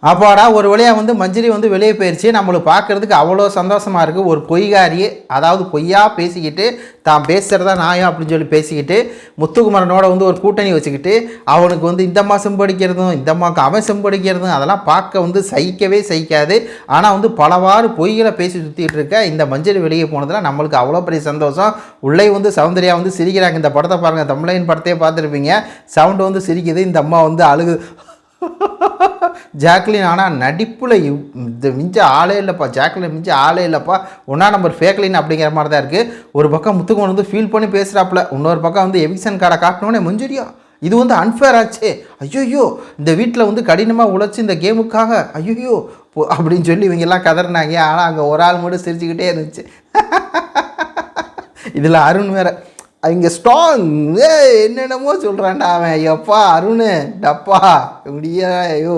அப்பாடா ஒரு வழியாக வந்து மஞ்சரி வந்து வெளியே போயிடுச்சு. நம்மளுக்கு பார்க்குறதுக்கு அவ்வளோ சந்தோஷமாக இருக்குது. ஒரு பொய்காரி, அதாவது பொய்யா பேசிக்கிட்டு தான் பேசுகிறதா நியாயம் அப்படின்னு சொல்லி பேசிக்கிட்டு முத்துக்குமரனோட வந்து ஒரு கூட்டணி வச்சுக்கிட்டு அவனுக்கு வந்து இந்தம்மா செம்படிக்கிறதும் இந்தம்மாவுக்கு அவன் செம்படிக்கிறதும் அதெல்லாம் பார்க்க வந்து சகிக்கவே சகிக்காது. ஆனால் வந்து பலவாறு பொய்களை பேசி சுற்றிட்டு இருக்க இந்த மஞ்சரி வெளியே போனதில் நம்மளுக்கு அவ்வளோ பெரிய சந்தோஷம். உள்ளே வந்து சௌந்தர்யா வந்து சிரிக்கிறாங்க. இந்த படத்தை பாருங்கள், தமிழின் படத்தையே பார்த்துருப்பீங்க. சவுண்டு வந்து சிரிக்குது, இந்த அம்மா வந்து அழுகு. ஜாக்லின் ஆனால் நடிப்பில் இந்த மிஞ்ச ஆளே இல்லைப்பா. ஜாக்லின் மிஞ்ச ஆளே இல்லைப்பா. ஒன்றா நம்பர் ஃபேக்லின் அப்படிங்கிற மாதிரி தான் இருக்குது. ஒரு பக்கம் முத்துக்குமரன் வந்து ஃபீல் பண்ணி பேசுகிறாப்புல, இன்னொரு பக்கம் வந்து எவிக்ஷன் கார்டை காட்டினோடனே மஞ்சரியா இது வந்து அன்ஃபேர் ஆச்சு, ஐயோயோ இந்த வீட்டில் வந்து கடினமாக உழைச்சி இந்த கேமுக்காக ஐயோயோ அப்படின்னு சொல்லி இவங்கெல்லாம் கதறினாங்க. ஆனால் அங்கே ஒரு ஆள் மட்டும் சிரிச்சுக்கிட்டே இருந்துச்சு. இதில் அருண் வேறு இங்கே ஸ்ட்ராங் என்னென்னமோ சொல்கிறான்டா அவன். எப்பா அருண் டப்பா இப்படியா, ஐயோ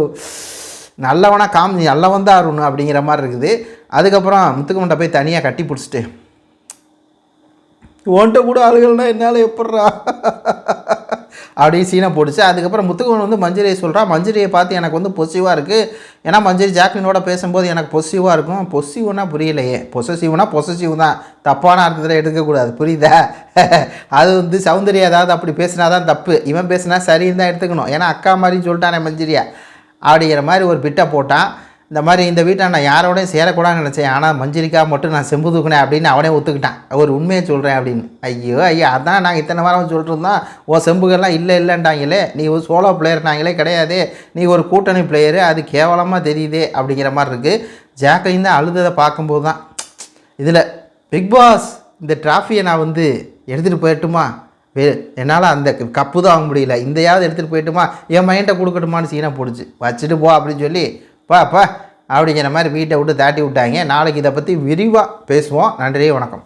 நல்லவனா காமி நல்லவன் தான் அருண் அப்படிங்கிற மாதிரி இருக்குது. அதுக்கப்புறம் முத்துக்குமரன் போய் தனியாக கட்டி பிடிச்சிட்டு, ஓன்ட்ட கூட ஆளுகள்னா என்னால் எப்பட்றா அப்படின்னு சீனை போட்டுச்சு. அதுக்கப்புறம் முத்துக்குமரன் வந்து மஞ்சரியை சொல்கிறான். மஞ்சரியை பார்த்து எனக்கு வந்து பொசிவாக இருக்குது. ஏன்னா மஞ்சரி ஜாக்லினோட பேசும்போது எனக்கு பொசிவாக இருக்கும். பொசிவ்னா புரியலையே, பொசசிவ்னா பொசசிவ் தான், தப்பான அர்த்தத்தில் எடுக்கக்கூடாது, புரியுதா? அது வந்து சௌந்தர்யா ஏதாவது அப்படி பேசினா தான் தப்பு, இவன் பேசினா சரின்னு தான் எடுத்துக்கணும். ஏன்னா அக்கா மாதிரின்னு சொல்லிட்டானே மஞ்சரியா அப்படிங்கிற மாதிரி ஒரு பிட்டை போட்டான். இந்த மாதிரி இந்த வீட்டை நான் யாரோடையும் சேரக்கூடாதுன்னு நினச்சேன், ஆனால் மஞ்சரிக்காக மட்டும் நான் செம்பு தூக்குனேன் அப்படின்னு அவனே ஒத்துக்கிட்டான். ஒரு உண்மையை சொல்கிறேன் அப்படின்னு. ஐயோ ஐயா, அதான் நாங்கள் இத்தனை வாரம் சொல்லிட்டு இருந்தோம், ஓ செம்புகள்லாம் இல்லைன்ட்டாங்களே, நீ ஒரு சோலோ பிளேயர்னாங்களே, கிடையாது நீ ஒரு கூட்டணி பிளேயரு, அது கேவலமாக தெரியுதே அப்படிங்கிற மாதிரி இருக்குது. ஜாக்லின் தான் அழுததை பார்க்கும்போது தான் இதில் பிக் பாஸ் இந்த ட்ராஃபியை நான் வந்து எடுத்துகிட்டு போயிட்டுமா, என்னால் அந்த கப்பு தான் வாங்க முடியல, இந்தையாவது எடுத்துகிட்டு போயிட்டுமா, என் மைண்டை கொடுக்கட்டுமான்னு சீனை போடுச்சு. வச்சுட்டு போ அப்படின்னு சொல்லி பா அப்படிங்கிற மாதிரி வீட்டை விட்டு தாட்டி விட்டாங்க. நாளைக்கு இதை பற்றி விரிவாக பேசுவோம். நன்றி, வணக்கம்.